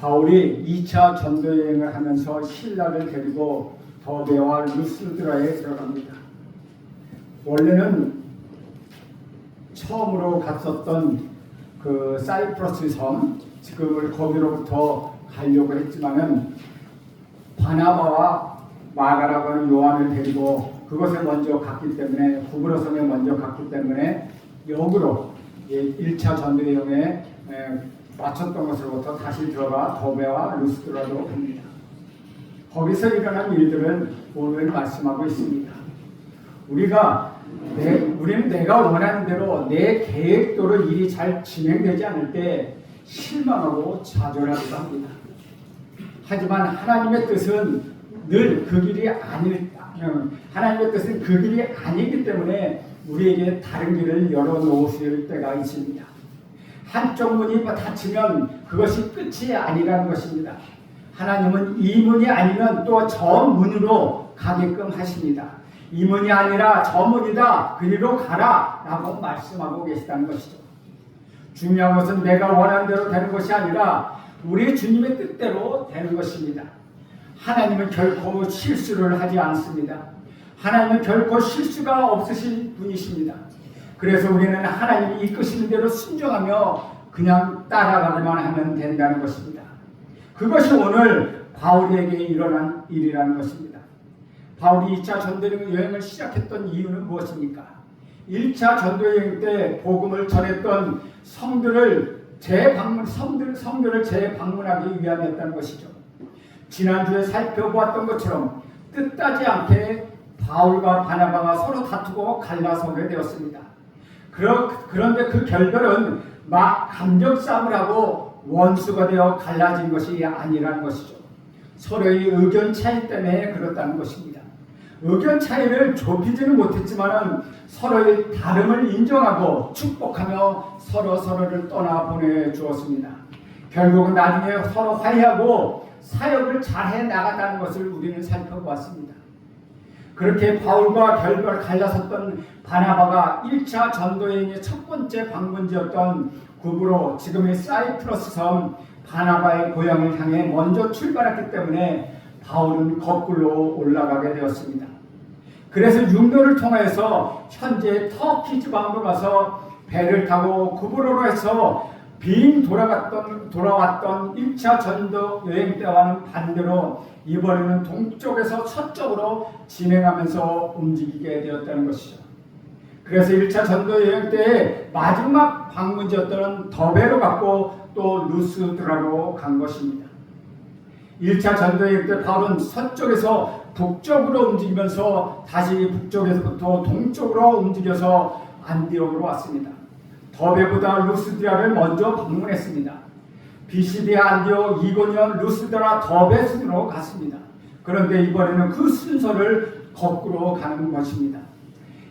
바울이 2차 전도 여행을 하면서 신라를 데리고 더베와 루스드라에 들어갑니다. 원래는 처음으로 갔었던 그 사이프러스 섬, 지금을 거기로부터 가려고 했지만은 바나바와 마가라고 하는 요한을 데리고 그것에 먼저 갔기 때문에, 구브로 섬에 먼저 갔기 때문에 역으로 1차 전도 여행에 마쳤던 것으로부터 다시 들어가 더베와 루스드라로 갑니다. 거기서 일어난 일들은 오늘 말씀하고 있습니다. 우리는 내가 원하는 대로 내 계획대로 일이 잘 진행되지 않을 때 실망하고 좌절하기도 합니다. 하지만 하나님의 뜻은 늘 그 길이 하나님의 뜻은 그 길이 아니기 때문에 우리에게 다른 길을 열어놓으실 때가 있습니다. 한쪽 문이 닫히면 그것이 끝이 아니라는 것입니다. 하나님은 이 문이 아니면 또 저 문으로 가게끔 하십니다. 이 문이 아니라 저 문이다, 그리로 가라 라고 말씀하고 계시다는 것이죠. 중요한 것은 내가 원하는 대로 되는 것이 아니라 우리 주님의 뜻대로 되는 것입니다. 하나님은 결코 실수를 하지 않습니다. 하나님은 결코 실수가 없으신 분이십니다. 그래서 우리는 하나님이 이끄시는 대로 순종하며 그냥 따라가기만 하면 된다는 것입니다. 그것이 오늘 바울에게 일어난 일이라는 것입니다. 바울이 2차 전도 여행을 시작했던 이유는 무엇입니까? 1차 전도 여행 때 복음을 전했던 성들을 재방문하기 위함이었다는 것이죠. 지난주에 살펴보았던 것처럼 뜻하지 않게 바울과 바나바가 서로 다투고 갈라서게 되었습니다. 그런데 그 결별은 막 감정 싸움을 하고 원수가 되어 갈라진 것이 아니라는 것이죠. 서로의 의견 차이 때문에 그렇다는 것입니다. 의견 차이를 좁히지는 못했지만 서로의 다름을 인정하고 축복하며 서로를 떠나보내 주었습니다. 결국은 나중에 서로 화해하고 사역을 잘해 나갔다는 것을 우리는 살펴보았습니다. 그렇게 바울과 갈라섰던 바나바가 1차 전도여행의 첫 번째 방문지였던 구브로, 지금의 사이프러스 섬 바나바의 고향을 향해 먼저 출발했기 때문에 바울은 거꾸로 올라가게 되었습니다. 그래서 육로를 통해서 현재 터키 지방으로 가서 배를 타고 구브로로 해서 빙 돌아왔던 1차 전도 여행 때와는 반대로 이번에는 동쪽에서 서쪽으로 진행하면서 움직이게 되었다는 것이죠. 그래서 1차 전도 여행 때의 마지막 방문지였던 더베로 갔고 또 루스드라로 간 것입니다. 1차 전도 여행 때 바울은 서쪽에서 북쪽으로 움직이면서 다시 북쪽에서부터 동쪽으로 움직여서 안디옥으로 왔습니다. 더베보다 루스드라를 먼저 방문했습니다. 비시디아, 안디옥, 이고니온, 루스드라, 더베 순으로 갔습니다. 그런데 이번에는 그 순서를 거꾸로 가는 것입니다.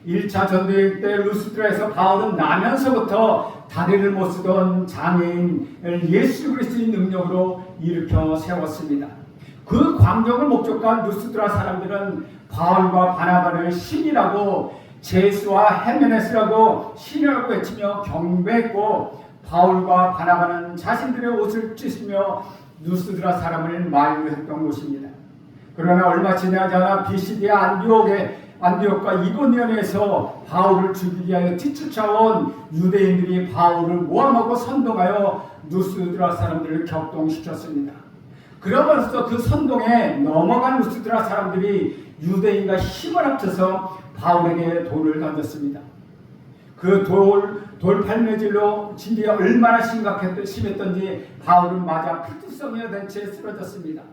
1차 전도여행 때 루스드라에서 바울은 나면서부터 다리를 못 쓰던 장애인을 예수 그리스도의 능력으로 일으켜 세웠습니다. 그 광경을 목격한 루스드라 사람들은 바울과 바나바를 신이라고, 제수와 헤메네스라고 신이라고 외치며 경배했고, 바울과 바나바는 자신들의 옷을 찢으며 루스드라 사람을 만류했던 곳입니다. 그러나 얼마 지나지 않아 비시디아 안디옥과 이고니온에서 바울을 죽이기 위하여 뒤쫓아온 유대인들이 바울을 모함하고 선동하여 루스드라 사람들을 격동시켰습니다. 그러면서 그 선동에 넘어간 루스드라 사람들이 유대인과 힘을 합쳐서 바울에게 돌을 던졌습니다. 그 돌팔매질로 진리가 얼마나 심했던지 바울은 맞아 피투성이가 된 채 쓰러졌습니다.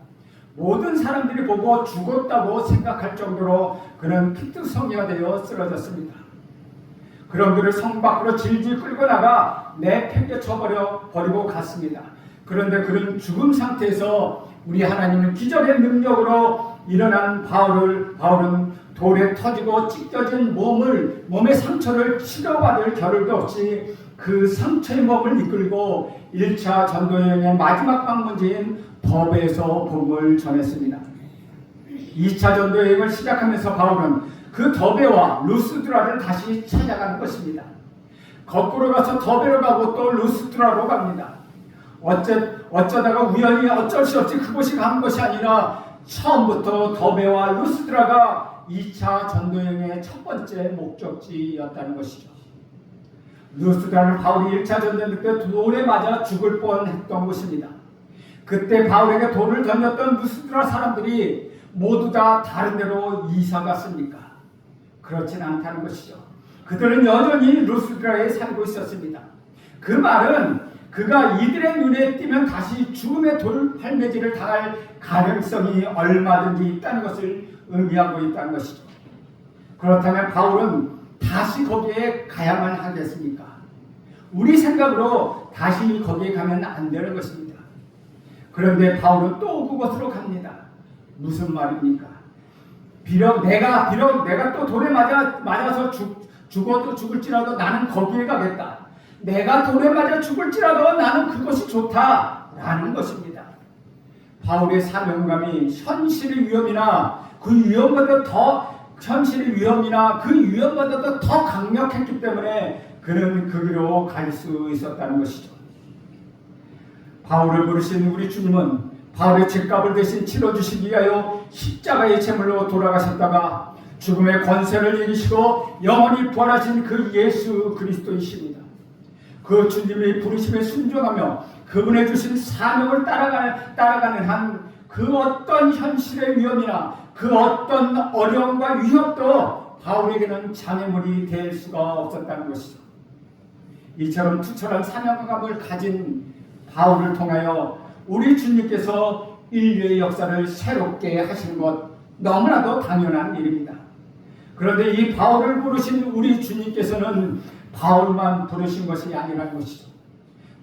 모든 사람들이 보고 죽었다고 생각할 정도로 그는 피투성이가 되어 쓰러졌습니다. 그런 그를 성 밖으로 질질 끌고 나가 내팽개쳐 버리고 갔습니다. 그런데 그는 죽음 상태에서 우리 하나님은 기적의 능력으로 일어난 바울은 돌에 터지고 찢겨진 몸의 상처를 치료받을 겨를도 없이 그 상처의 몸을 이끌고 1차 전도여행의 마지막 방문지인 더베에서 복음을 전했습니다. 2차 전도여행을 시작하면서 바울은 그 더베와 루스드라를 다시 찾아가는 것입니다. 거꾸로 가서 더베로 가고 또 루스드라로 갑니다. 어쩌다가 우연히 어쩔 수 없이 그곳이 간 것이 아니라 처음부터 더베와 루스드라가 2차 전도여행의 첫 번째 목적지였다는 것이죠. 루스드라는 바울이 1차 전도 때 돌에 맞아 죽을 뻔했던 곳입니다. 그때 바울에게 돌을 던졌던 루스드라 사람들이 모두 다 다른 데로 이사 갔습니까? 그렇진 않다는 것이죠. 그들은 여전히 루스드라에 살고 있었습니다. 그 말은 그가 이들의 눈에 띄면 다시 죽음의 돌팔매질을 당할 가능성이 얼마든지 있다는 것을 의미하고 있다는 것이죠. 그렇다면 바울은 다시 거기에 가야만 하겠습니까? 우리 생각으로 다시 거기에 가면 안 되는 것입니다. 그런데 바울은 또 그곳으로 갑니다. 무슨 말입니까? 비록 내가 또 돌에 맞아서 죽어도 죽을지라도 나는 거기에 가겠다. 내가 돌에 맞아 죽을지라도 나는 그것이 좋다라는 것입니다. 바울의 사명감이 현실의 위험이나 그 위험보다도 더 강력했기 때문에 그는 그 길로 갈 수 있었다는 것이죠. 바울을 부르신 우리 주님은 바울의 죄값을 대신 치러주시기 위하여 십자가의 제물로 돌아가셨다가 죽음의 권세를 이기시고 영원히 부활하신 그 예수 그리스도이십니다. 그 주님의 부르심에 순종하며 그분의 주신 사명을 따라가는 한 그 어떤 현실의 위험이나 그 어떤 어려움과 위협도 바울에게는 장애물이 될 수가 없었다는 것이죠. 이처럼 투철한 사명감을 가진 바울을 통하여 우리 주님께서 인류의 역사를 새롭게 하시는 것 너무나도 당연한 일입니다. 그런데 이 바울을 부르신 우리 주님께서는 바울만 부르신 것이 아니라는 것이죠.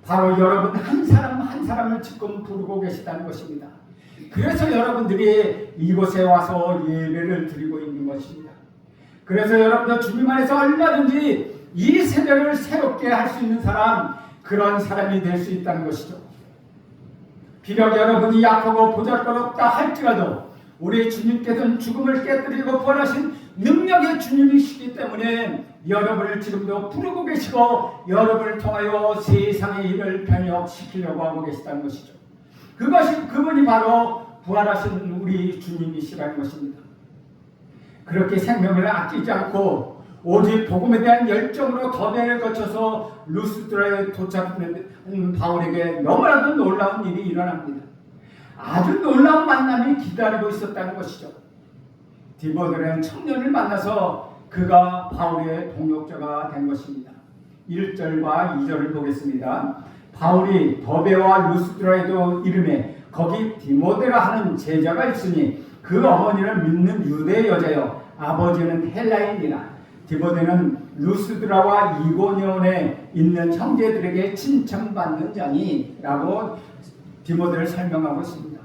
바로 여러분 한 사람 한 사람을 지금 부르고 계시다는 것입니다. 그래서 여러분들이 이곳에 와서 예배를 드리고 있는 것입니다. 그래서 여러분들 주님 안에서 얼마든지 이 세대를 새롭게 할 수 있는 사람, 그런 사람이 될 수 있다는 것이죠. 비록 여러분이 약하고 보잘것없다 할지라도 우리 주님께서는 죽음을 깨뜨리고 부활하신 능력의 주님이시기 때문에 여러분을 지금도 부르고 계시고 여러분을 통하여 세상의 일을 변혁시키려고 하고 계시다는 것이죠. 그분이 바로 부활하신 우리 주님이시라는 것입니다. 그렇게 생명을 아끼지 않고 오직 복음에 대한 열정으로 더베를 거쳐서 루스드라에 도착한 바울에게 너무나도 놀라운 일이 일어납니다. 아주 놀라운 만남이 기다리고 있었다는 것이죠. 디모데라는 청년을 만나서 그가 바울의 동역자가 된 것입니다. 1절과 2절을 보겠습니다. 바울이 더베와 루스드라에도 이름에 거기 디모데라 하는 제자가 있으니 그 어머니는 믿는 유대 여자여 아버지는 헬라인이라. 디모데는 루스드라와 이고니온에 있는 형제들에게 칭찬받는 자니 라고 디모데를 설명하고 있습니다.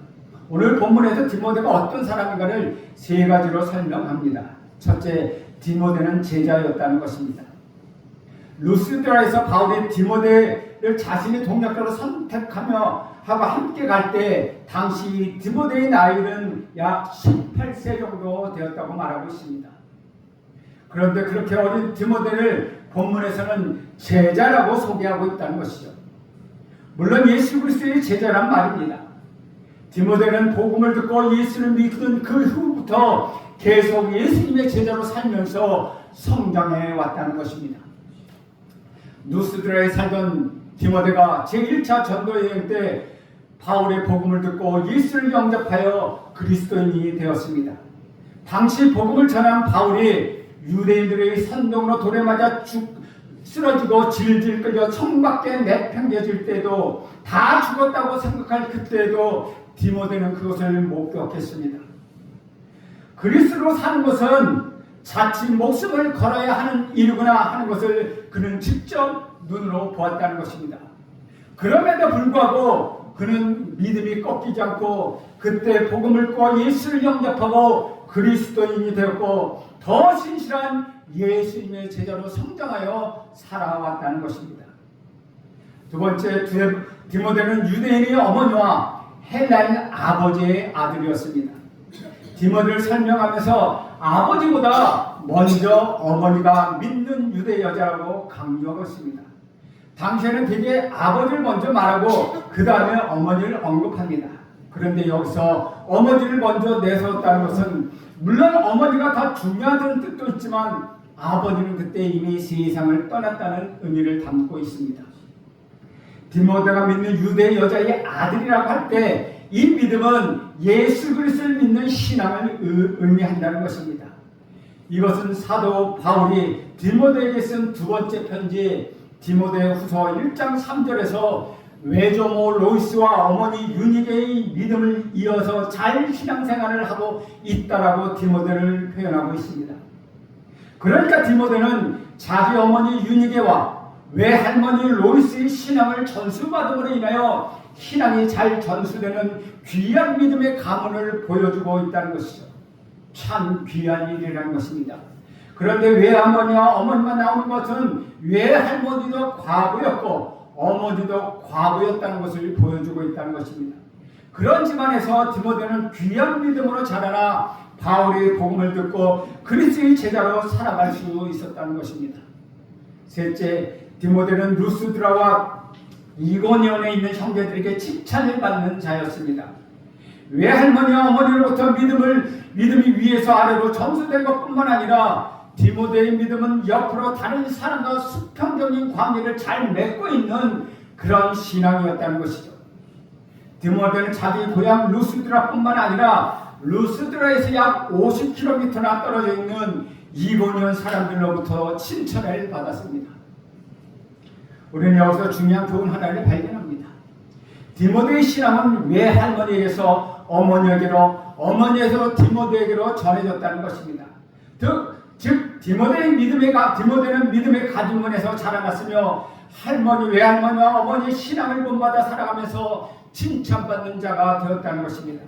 오늘 본문에서 디모데가 어떤 사람인가를 세 가지로 설명합니다. 첫째, 디모데는 제자였다는 것입니다. 루스드라에서 바울이 디모데를 자신의 동역자로 선택하며 하고 함께 갈 때 당시 디모데의 나이는 약 18세 정도 되었다고 말하고 있습니다. 그런데 그렇게 어린 디모데를 본문에서는 제자라고 소개하고 있다는 것이죠. 물론 예수 그리스도의 제자란 말입니다. 디모데는 복음을 듣고 예수를 믿는 그 후부터 계속 예수님의 제자로 살면서 성장해 왔다는 것입니다. 루스드라에 살던 디모데가 제1차 전도여행 때 바울의 복음을 듣고 예수를 영접하여 그리스도인이 되었습니다. 당시 복음을 전한 바울이 유대인들의 선동으로 돌에 맞아 쓰러지고 질질 끌려 천밖에 내팽겨질 때도 다 죽었다고 생각할 그때도 디모데는 그것을 목격했습니다. 그리스도로 사는 것은 자칫 목숨을 걸어야 하는 일이구나 하는 것을 그는 직접 눈으로 보았다는 것입니다. 그럼에도 불구하고 그는 믿음이 꺾이지 않고 그때 복음을 꿔 예수를 영접하고 그리스도인이 되었고 더 신실한 예수님의 제자로 성장하여 살아왔다는 것입니다. 두 번째, 디모데는 유대인의 어머니와 헬라인 아버지의 아들이었습니다. 디모데를 설명하면서 아버지보다 먼저 어머니가 믿는 유대 여자라고 강조하고 있습니다. 당시에는 되게 아버지를 먼저 말하고 그 다음에 어머니를 언급합니다. 그런데 여기서 어머니를 먼저 내세웠다는 것은 물론 어머니가 더 중요하다는 뜻도 있지만 아버지는 그때 이미 세상을 떠났다는 의미를 담고 있습니다. 디모데가 믿는 유대 여자의 아들이라고 할 때 이 믿음은 예수 그리스도를 믿는 신앙을 의미한다는 것입니다. 이것은 사도 바울이 디모데에게 쓴 두 번째 편지 디모데후서 1장 3절에서 외조모 로이스와 어머니 유니게의 믿음을 이어서 잘 신앙생활을 하고 있다라고 디모데를 표현하고 있습니다. 그러니까 디모데는 자기 어머니 유니게와 외할머니 로이스의 신앙을 전수받음으로 인하여 신앙이 잘 전수되는 귀한 믿음의 가문을 보여주고 있다는 것이죠. 참 귀한 일이라는 것입니다. 그런데 외할머니와 어머니만 나오는 것은 외할머니도 과부였고 어머니도 과부였다는 것을 보여주고 있다는 것입니다. 그런 집안에서 디모데는 귀한 믿음으로 자라나 바울의 복음을 듣고 그리스도의 제자로 살아갈 수 있었다는 것입니다. 셋째, 디모데는 루스드라와 이고니온에 있는 형제들에게 칭찬을 받는 자였습니다. 외할머니와 어머니로부터 믿음이 위에서 아래로 전수된 것뿐만 아니라 디모데의 믿음은 옆으로 다른 사람과 수평적인 관계를 잘 맺고 있는 그런 신앙이었다는 것이죠. 디모데는 자기 고향 루스드라뿐만 아니라 루스드라에서 약 50km나 떨어져 있는 이고니온 사람들로부터 칭찬을 받았습니다. 우리는 여기서 중요한 교훈 하나를 발견합니다. 디모데의 신앙은 외할머니에게서 어머니에게로, 어머니에서 디모데에게로 전해졌다는 것입니다. 즉 디모데는 믿음의 가정문에서 자라났으며 할머니, 외할머니와 어머니의 신앙을 본받아 살아가면서 칭찬받는 자가 되었다는 것입니다.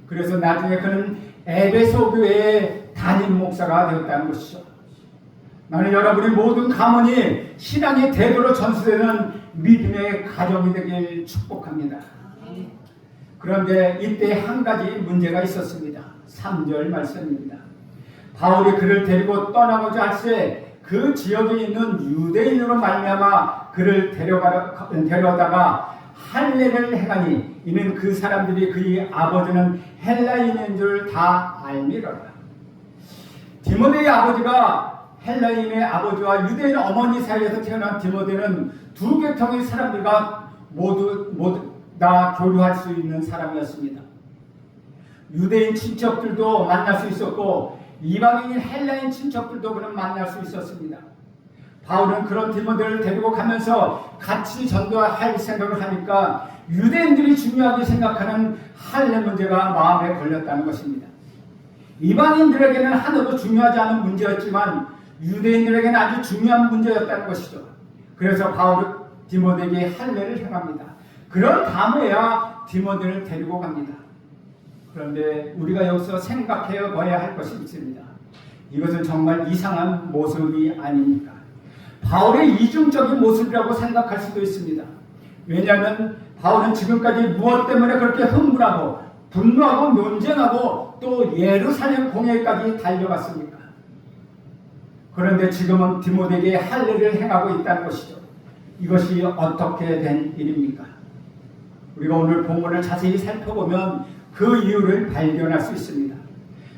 그래서 나중에 그는 에베소 교회의 담임 목사가 되었다는 것이죠. 나는 여러분의 모든 가문이 신앙의 대도로 전수되는 믿음의 가정이 되길 축복합니다. 그런데 이때 한 가지 문제가 있었습니다. 3절 말씀입니다. 바울이 그를 데리고 떠나고자 할세 그 지역에 있는 유대인으로 말미암아 그를 데려다가 할례를 행하니 이는 그 사람들이 그의 아버지는 헬라인인 줄 다 알미러라. 디모데의 아버지가 헬라인의 아버지와 유대인 어머니 사이에서 태어난 디모데는 두 계통의 사람들과 모두 다 교류할 수 있는 사람이었습니다. 유대인 친척들도 만날 수 있었고 이방인인 헬라인 친척들도 그는 만날 수 있었습니다. 바울은 그런 디모데를 데리고 가면서 같이 전도할 생각을 하니까 유대인들이 중요하게 생각하는 할례 문제가 마음에 걸렸다는 것입니다. 이방인들에게는 하나도 중요하지 않은 문제였지만 유대인들에게는 아주 중요한 문제였다는 것이죠. 그래서 바울은 디모데에게 할례를 행합니다. 그런 다음에야 디모데를 데리고 갑니다. 그런데 우리가 여기서 생각해 봐야 할 것이 있습니다. 이것은 정말 이상한 모습이 아닙니까? 바울의 이중적인 모습이라고 생각할 수도 있습니다. 왜냐하면 바울은 지금까지 무엇 때문에 그렇게 흥분하고 분노하고 논쟁하고 또 예루살렘 공회까지 달려갔습니까? 그런데 지금은 디모데에게 할례를 행하고 있다는 것이죠. 이것이 어떻게 된 일입니까? 우리가 오늘 본문을 자세히 살펴보면 그 이유를 발견할 수 있습니다.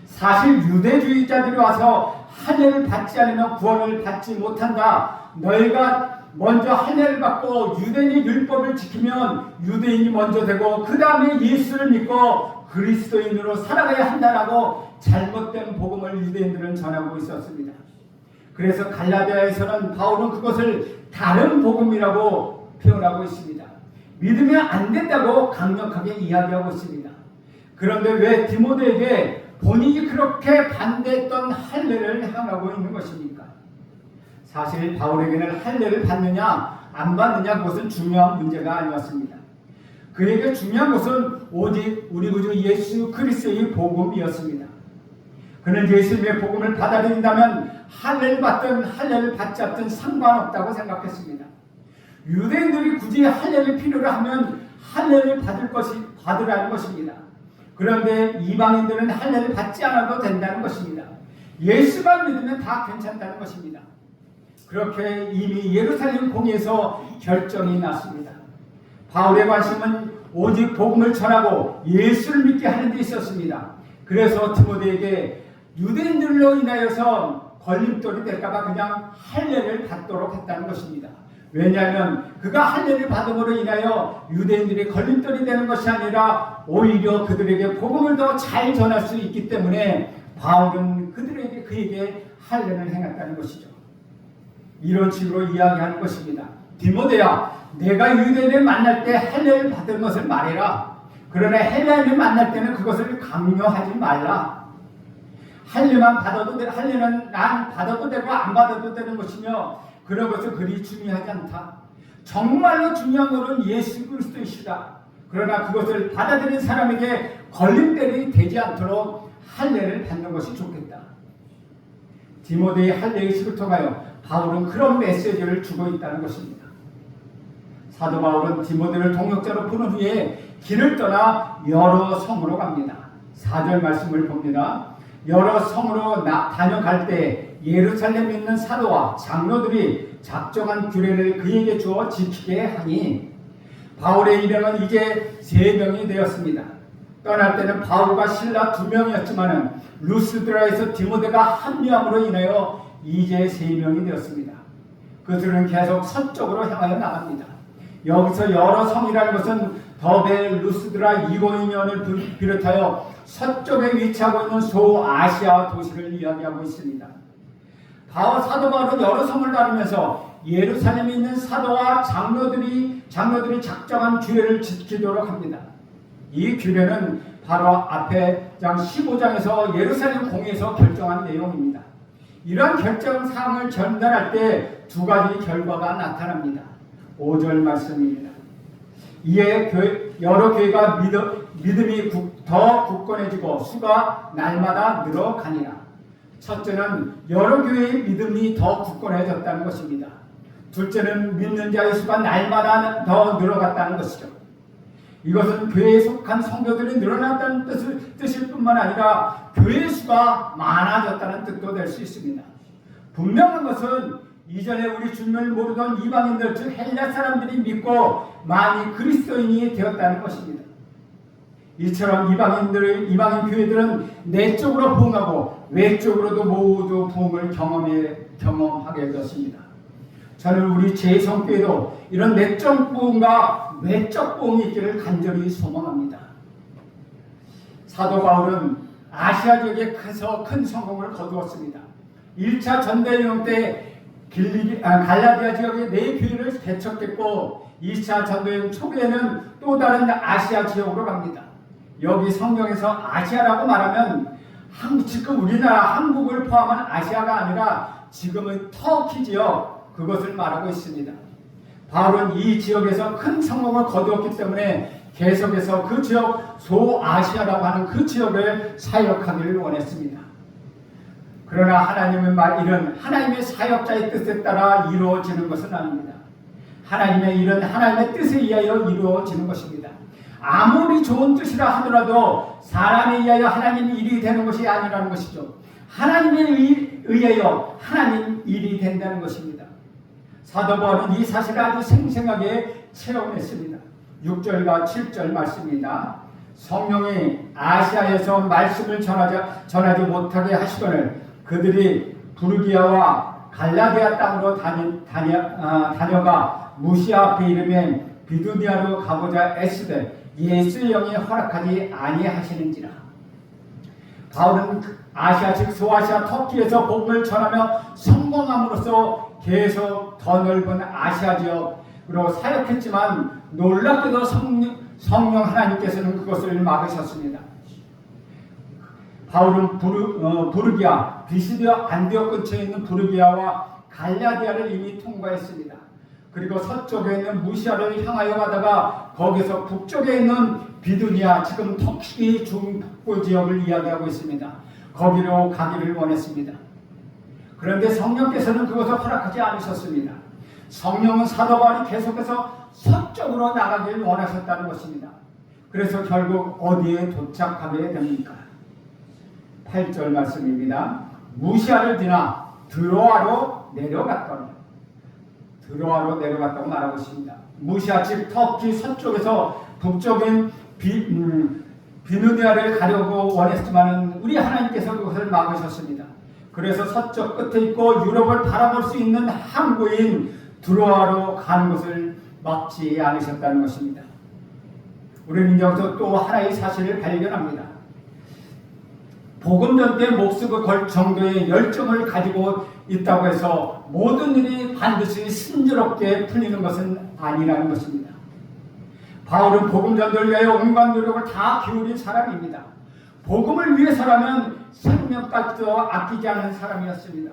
사실 유대주의자들이 와서 할례를 받지 않으면 구원을 받지 못한다. 너희가 먼저 할례를 받고 유대인의 율법을 지키면 유대인이 먼저 되고 그 다음에 예수를 믿고 그리스도인으로 살아가야 한다라고 잘못된 복음을 유대인들은 전하고 있었습니다. 그래서 갈라디아에서는 바울은 그것을 다른 복음이라고 표현하고 있습니다. 믿으면 안 된다고 강력하게 이야기하고 있습니다. 그런데 왜 디모데에게 본인이 그렇게 반대했던 할례를 행하고 있는 것입니까? 사실 바울에게는 할례를 받느냐 안 받느냐 그것은 중요한 문제가 아니었습니다. 그에게 중요한 것은 오직 우리 구주 예수 그리스도의 복음이었습니다. 그는 예수님의 복음을 받아들인다면 할례를 받든 할례를 받지 않든 상관없다고 생각했습니다. 유대인들이 굳이 할례를 필요로 하면 할례를 받으라는 것입니다. 그런데 이방인들은 할례를 받지 않아도 된다는 것입니다. 예수만 믿으면 다 괜찮다는 것입니다. 그렇게 이미 예루살렘 공의에서 결정이 났습니다. 바울의 관심은 오직 복음을 전하고 예수를 믿게 하는 데 있었습니다. 그래서 디모데에게 유대인들로 인하여서 걸림돌이 될까봐 그냥 할례를 받도록 했다는 것입니다. 왜냐하면 그가 할례를 받음으로 인하여 유대인들이 걸림돌이 되는 것이 아니라 오히려 그들에게 복음을 더 잘 전할 수 있기 때문에 바울은 그에게 할례를 행했다는 것이죠. 이런 식으로 이야기하는 것입니다. 디모데야, 내가 유대인을 만날 때 할례를 받은 것을 말해라. 그러나 헬라인을 만날 때는 그것을 강요하지 말라. 할례만 받아도 할례는 난 받아도 되고 안 받아도 되는 것이며 그런 것은 그리 중요하지 않다. 정말로 중요한 것은 예수 그리스도이시다. 그러나 그것을 받아들인 사람에게 걸림돌이 되지 않도록 할례를 받는 것이 좋겠다. 디모데의 할례의식을 통하여 바울은 그런 메시지를 주고 있다는 것입니다. 사도 바울은 디모데를 동역자로 부른 후에 길을 떠나 여러 성으로 갑니다. 4절 말씀을 봅니다. 여러 성으로 다녀갈 때 예루살렘에 있는 사도와 장로들이 작정한 규례를 그에게 주어 지키게 하니 바울의 일행은 이제 3명이 되었습니다. 떠날 때는 바울과 실라 2명이었지만 루스드라에서 디모데가 합류함으로 인하여 이제 3명이 되었습니다. 그들은 계속 서쪽으로 향하여 나갑니다. 여기서 여러 성이라는 것은 더베, 루스드라, 이고니온을 비롯하여 서쪽에 위치하고 있는 소아시아 도시를 이야기하고 있습니다. 사도 바울은 여러 성을 다니면서 예루살렘에 있는 사도와 장로들이 작정한 규례를 지키도록 합니다. 이 규례는 바로 앞에 장 15장에서 예루살렘 공의에서 결정한 내용입니다. 이러한 결정사항을 전달할 때 2가지 결과가 나타납니다. 5절 말씀입니다. 이에 여러 교회가 믿음이 더 굳건해지고 수가 날마다 늘어가니라. 첫째는 여러 교회의 믿음이 더 굳건해졌다는 것입니다. 둘째는 믿는 자의 수가 날마다 더 늘어갔다는 것이죠. 이것은 교회에 속한 성도들이 늘어났다는 뜻일 뿐만 아니라 교회의 수가 많아졌다는 뜻도 될 수 있습니다. 분명한 것은 이전에 우리 주님을 모르던 이방인들, 즉 헬라 사람들이 믿고 많이 그리스도인이 되었다는 것입니다. 이처럼 이방인 교회들은 내적으로 부흥하고 외적으로도 모두 부흥을 경험하게 되었습니다. 저는 우리 제2성교회도 이런 내적 부흥과 외적 부흥이 있기를 간절히 소망합니다. 사도 바울은 아시아 지역에 가서 큰 성공을 거두었습니다. 1차 전대여행 때 갈라디아 지역에 4교회를 개척했고 2차 전도여행 초기에는 또 다른 아시아 지역으로 갑니다. 여기 성경에서 아시아라고 말하면 지금 우리나라 한국을 포함한 아시아가 아니라 지금은 터키 지역, 그것을 말하고 있습니다. 바울은 이 지역에서 큰 성공을 거두었기 때문에 계속해서 그 지역, 소아시아라고 하는 그 지역을 사역하기를 원했습니다. 그러나 하나님의 일은 하나님의 사역자의 뜻에 따라 이루어지는 것은 아닙니다. 하나님의 일은 하나님의 뜻에 의하여 이루어지는 것입니다. 아무리 좋은 뜻이라 하더라도 사람에 의하여 하나님의 일이 되는 것이 아니라는 것이죠. 하나님에 의하여 하나님 일이 된다는 것입니다. 사도 바울은 이 사실을 아주 생생하게 체험했습니다. 6절과 7절 말씀입니다. 성령이 아시아에서 말씀을 전하지 못하게 하시거늘 그들이 부르기아와 갈라디아 땅으로 다녀가 무시아 앞에 이르면 비두니아로 가고자 애쓰되 예수의 영이 허락하지 아니하시는지라. 바울은 아시아 즉 소아시아 터키에서 복음을 전하며 성공함으로써 계속 더 넓은 아시아 지역으로 사역했지만 놀랍게도 성령 하나님께서는 그것을 막으셨습니다. 바울은 부르기아, 비시디아 안디옥 근처에 있는 부르기아와 갈라디아를 이미 통과했습니다. 그리고 서쪽에 있는 무시아를 향하여 가다가 거기서 북쪽에 있는 비두니아, 지금 터키 중북부 지역을 이야기하고 있습니다. 거기로 가기를 원했습니다. 그런데 성령께서는 그것을 허락하지 않으셨습니다. 성령은 사도 바울이 계속해서 서쪽으로 나가기를 원하셨다는 것입니다. 그래서 결국 어디에 도착하게 됩니까? 8절 말씀입니다. 무시아를 지나 드로아로 내려갔더니 드로아로 내려갔다고 말하고 있습니다. 무시아 즉 터키 서쪽에서 북쪽인 비누디아를 가려고 원했지만 우리 하나님께서 그것을 막으셨습니다. 그래서 서쪽 끝에 있고 유럽을 바라볼 수 있는 항구인 드로아로 가는 것을 막지 않으셨다는 것입니다. 우리는 여기서 또 하나의 사실을 발견합니다. 복음 전도에 목숨을 걸 정도의 열정을 가지고 있다고 해서 모든 일이 반드시 순조롭게 풀리는 것은 아니라는 것입니다. 바울은 복음 전도를 위하여 온갖 노력을 다 기울인 사람입니다. 복음을 위해서라면 생명까지도 아끼지 않는 사람이었습니다.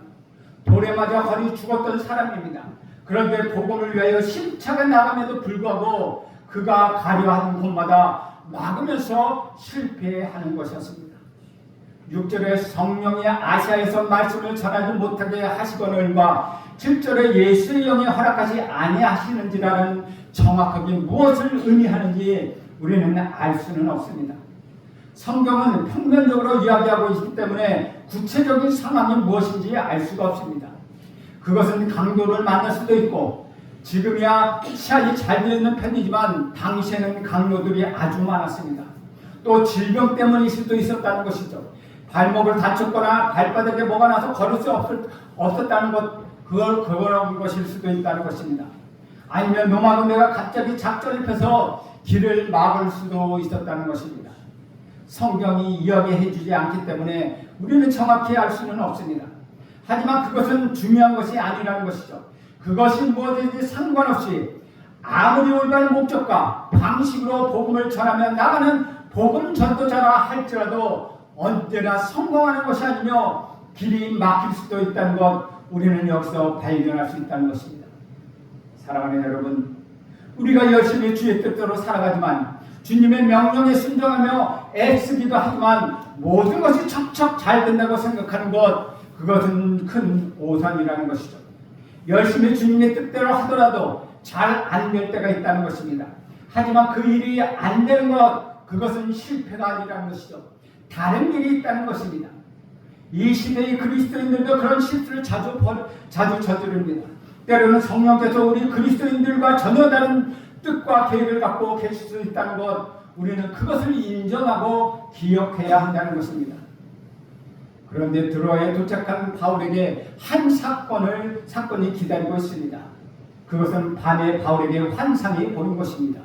돌에 맞아 허리 죽었던 사람입니다. 그런데 복음을 위하여 힘차게 나감에도 불구하고 그가 가려 하는 곳마다 막으면서 실패하는 것이었습니다. 6절에 성령이 아시아에서 말씀을 전하지 못하게 하시거늘과 7절에 예수의 영이 허락하지 아니하시는지라는 정확하게 무엇을 의미하는지 우리는 알 수는 없습니다. 성경은 평면적으로 이야기하고 있기 때문에 구체적인 상황이 무엇인지 알 수가 없습니다. 그것은 강도를 만날 수도 있고 지금이야 시야이 잘 되어 있는 편이지만 당시에는 강도들이 아주 많았습니다. 또 질병 때문일 수도 있었다는 것이죠. 발목을 다쳤거나 발바닥에 뭐가 나서 걸을 수 없었다는 그런 것일 수도 있다는 것입니다. 아니면 노마노메가 갑자기 작전을 펴서 길을 막을 수도 있었다는 것입니다. 성경이 이야기해 주지 않기 때문에 우리는 정확히 알 수는 없습니다. 하지만 그것은 중요한 것이 아니라는 것이죠. 그것이 무엇이든지 상관없이 아무리 올바른 목적과 방식으로 복음을 전하며 나가는 복음 전도자라 할지라도 언제나 성공하는 것이 아니며 길이 막힐 수도 있다는 것 우리는 여기서 발견할 수 있다는 것입니다. 사랑하는 여러분, 우리가 열심히 주의 뜻대로 살아가지만 주님의 명령에 순종하며 애쓰기도 하지만 모든 것이 척척 잘 된다고 생각하는 것, 그것은 큰 오산이라는 것이죠. 열심히 주님의 뜻대로 하더라도 잘 안 될 때가 있다는 것입니다. 하지만 그 일이 안 되는 것, 그것은 실패가 아니라는 것이죠. 다른 일이 있다는 것입니다. 이 시대의 그리스도인들도 그런 실수를 자주 저지릅니다. 때로는 성령께서 우리 그리스도인들과 전혀 다른 뜻과 계획을 갖고 계실 수 있다는 것, 우리는 그것을 인정하고 기억해야 한다는 것입니다. 그런데 드로아에 도착한 바울에게 한 사건이 기다리고 있습니다. 그것은 밤에 바울에게 환상이 보인 것입니다.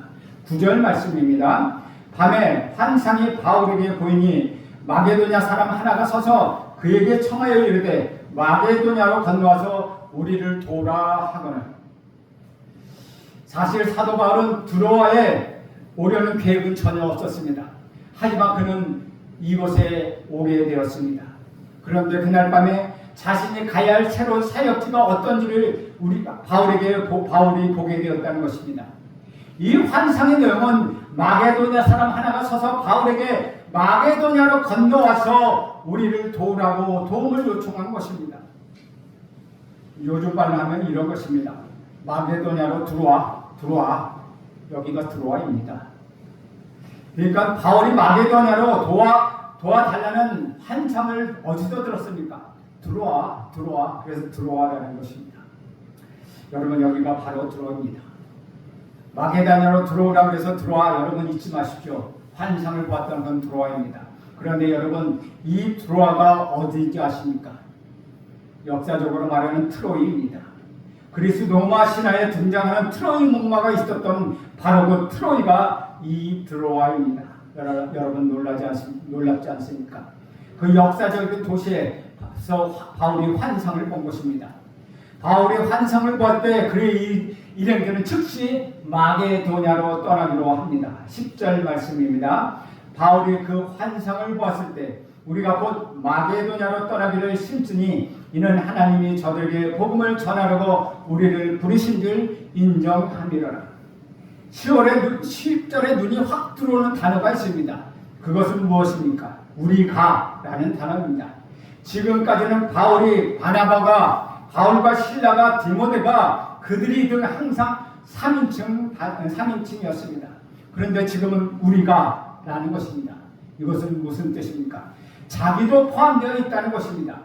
9절 말씀입니다. 밤에 환상이 바울에게 보이니 마게도냐 사람 하나가 서서 그에게 청하여 이르되 마게도냐로 건너와서 우리를 도우라 하거늘. 사실 사도 바울은 드로아에 오려는 계획은 전혀 없었습니다. 하지만 그는 이곳에 오게 되었습니다. 그런데 그날 밤에 자신이 가야 할 새로운 사역지가 어떤지를 바울이 보게 되었다는 것입니다. 이 환상의 내용은 마게도냐 사람 하나가 서서 바울에게 마게도냐로 건너와서 우리를 도우라고 도움을 요청한 것입니다. 요즘 말로 하면 이런 것입니다. 마게도냐로 들어와. 여기가 들어와입니다. 그러니까 바울이 마게도냐로 도와달라는 환상을 어디서 들었습니까? 들어와. 그래서 들어와라는 것입니다. 여러분, 여기가 바로 들어옵니다. 마게도냐로 들어오라고 해서 들어와, 여러분 잊지 마십시오. 환상을 보았다는 건 들어와입니다. 그런데 여러분, 이 들어와가 어디인지 아십니까? 역사적으로 말하는 트로이입니다. 그리스 로마 신화에 등장하는 트로이 목마가 있었던 바로 그 트로이가 이 드로아입니다. 여러분 놀랍지 않습니까? 그 역사적인 도시에서 바울이 환상을 본 것입니다. 바울이 환상을 볼 때 그의 일행들은 즉시 마게도냐로 떠나기로 합니다. 10절 말씀입니다. 바울이 그 환상을 보았을 때 우리가 곧 마게도냐로 떠나기를 심쓰니 이는 하나님이 저들에게 복음을 전하려고 우리를 부르신 줄 인정함이로라. 10절에 눈이 확 들어오는 단어가 있습니다. 그것은 무엇입니까? 우리가 라는 단어입니다. 지금까지는 바울과 실라가 디모데가 그들이 늘 항상 3인칭이었습니다. 그런데 지금은 우리가 라는 것입니다. 이것은 무슨 뜻입니까? 자기도 포함되어 있다는 것입니다.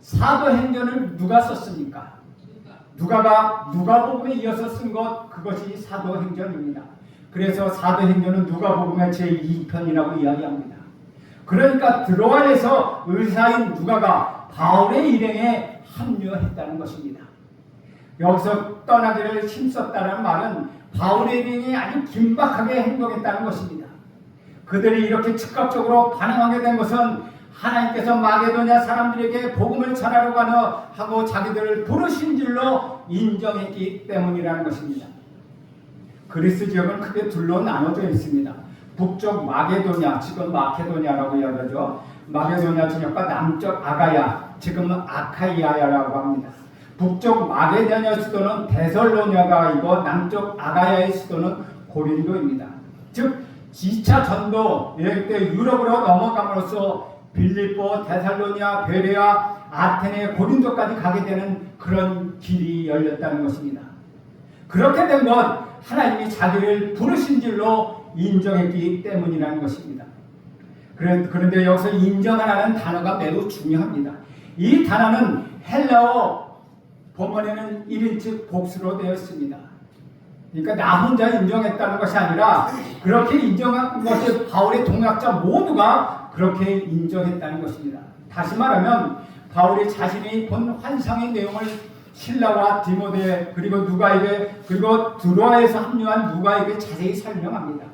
사도행전을 누가 썼습니까? 누가가 누가복음에 이어서 쓴 그것이 사도행전입니다. 그래서 사도행전은 누가복음의 제2편이라고 이야기합니다. 그러니까 드로아에서 의사인 누가가 바울의 일행에 합류했다는 것입니다. 여기서 떠나기를 힘썼다는 말은 바울의 일행이 아주 긴박하게 행동했다는 것입니다. 그들이 이렇게 즉각적으로 반응하게 된 것은 하나님께서 마게도냐 사람들에게 복음을 전하려고 하고 자기들을 부르신 줄로 인정했기 때문이라는 것입니다. 그리스 지역은 크게 둘로 나눠져 있습니다. 북쪽 마게도냐, 지금 마케도냐라고 이야기하죠. 마게도냐 지역과 남쪽 아가야, 지금은 아카이아야라고 합니다. 북쪽 마게도냐의 수도는 데살로니아가 이고 남쪽 아가야의 수도는 고린도입니다. 즉 2차 전도 여행 때 유럽으로 넘어감으로써 빌립보, 데살로니아, 베레아, 아테네, 고린도까지 가게 되는 그런 길이 열렸다는 것입니다. 그렇게 된 건 하나님이 자기를 부르신 줄로 인정했기 때문이라는 것입니다. 그런데 여기서 인정하라는 단어가 매우 중요합니다. 이 단어는 헬라어 본문에는 1인칭 복수로 되어 있습니다. 그러니까 나 혼자 인정했다는 것이 아니라 그렇게 인정한 것이 바울의 동역자 모두가 그렇게 인정했다는 것입니다. 다시 말하면 바울이 자신이 본 환상의 내용을 실라와 디모데 그리고 누가에게 그리고 드로아에서 합류한 누가에게 자세히 설명합니다.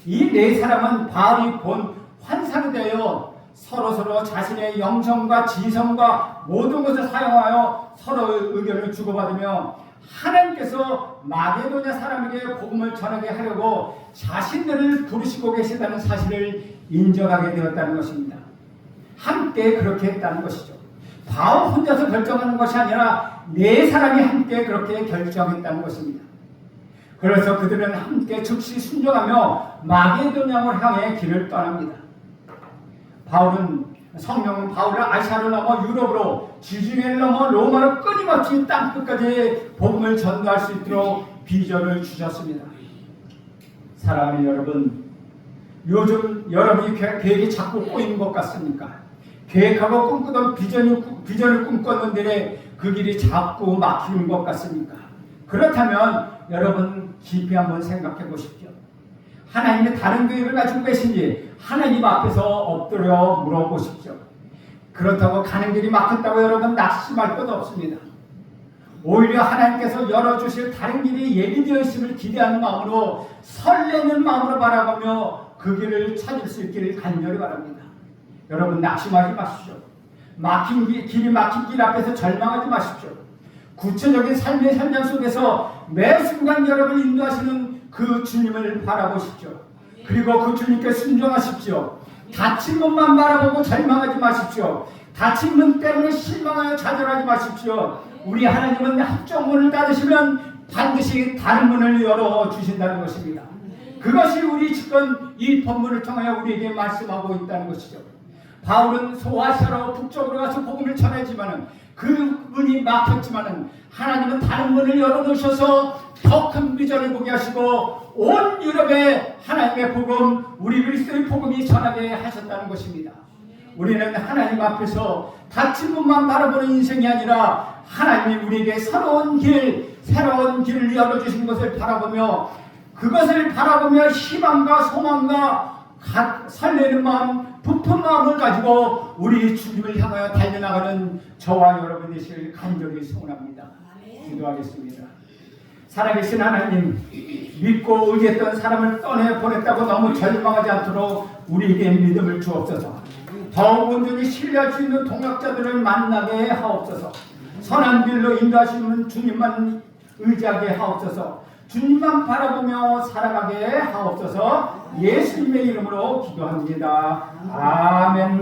이 네 사람은 바울이 본 환상에 대하여 서로 자신의 영성과 지성과 모든 것을 사용하여 서로의 의견을 주고받으며 하나님께서 마게도냐 사람에게 복음을 전하게 하려고 자신들을 부르시고 계시다는 사실을 인정하게 되었다는 것입니다. 함께 그렇게 했다는 것이죠. 바울 혼자서 결정하는 것이 아니라 네 사람이 함께 그렇게 결정했다는 것입니다. 그래서 그들은 함께 즉시 순종하며 마게도냐를 향해 길을 떠납니다. 성령은 바울을 아시아를 넘어 유럽으로 지중해를 넘어 로마로 끊임없이 땅끝까지 복음을 전도할 수 있도록 비전을 주셨습니다. 사랑하는 여러분, 요즘 여러분이 계획이 자꾸 꼬이는 것 같습니까? 계획하고 꿈꾸던 비전을 꿈꿨는데 그 길이 자꾸 막히는 것 같습니까? 그렇다면 여러분 깊이 한번 생각해 보십시오. 하나님의 다른 계획을 가지고 계신지 하나님 앞에서 엎드려 물어보십시오. 그렇다고 가는 길이 막혔다고 여러분 낙심할 것 없습니다. 오히려 하나님께서 열어주실 다른 길이 예비되어 있음을 기대하는 마음으로 설레는 마음으로 바라보며 그 길을 찾을 수 있기를 간절히 바랍니다. 여러분 낙심하지 마십시오. 길이 막힌 길 앞에서 절망하지 마십시오. 구체적인 삶의 현장 속에서 매 순간 여러분을 인도하시는 그 주님을 바라보십시오. 그리고 그 주님께 순종하십시오. 닫힌 문만 바라보고 절망하지 마십시오. 닫힌 문 때문에 실망하여 좌절하지 마십시오. 우리 하나님은 한쪽 문을 닫으시면 반드시 다른 문을 열어주신다는 것입니다. 그것이 우리 지금 이 본문을 통하여 우리에게 말씀하고 있다는 것이죠. 바울은 소아시아로 북쪽으로 가서 복음을 전하지만은 그 문이 막혔지만은 하나님은 다른 문을 열어놓으셔서 더 큰 비전을 보게 하시고 온 유럽에 하나님의 복음, 우리 그리스도의 복음이 전하게 하셨다는 것입니다. 우리는 하나님 앞에서 닫힌 문만 바라보는 인생이 아니라 하나님이 우리에게 새로운 길을 열어주신 것을 바라보며 그것을 바라보며 희망과 소망과 설레는 마음, 부푼 마음을 가지고 우리 주님을 향하여 달려나가는 저와 여러분 되시길 간절히 소원합니다. 기도하겠습니다. 살아계신 하나님, 믿고 의지했던 사람을 떠내보냈다고 너무 절망하지 않도록 우리에게 믿음을 주옵소서. 더욱 온전히 신뢰할 수 있는 동역자들을 만나게 하옵소서. 선한 길로 인도하시는 주님만 의지하게 하옵소서. 주님만 바라보며 살아가게 하옵소서. 예수님의 이름으로 기도합니다. 아멘.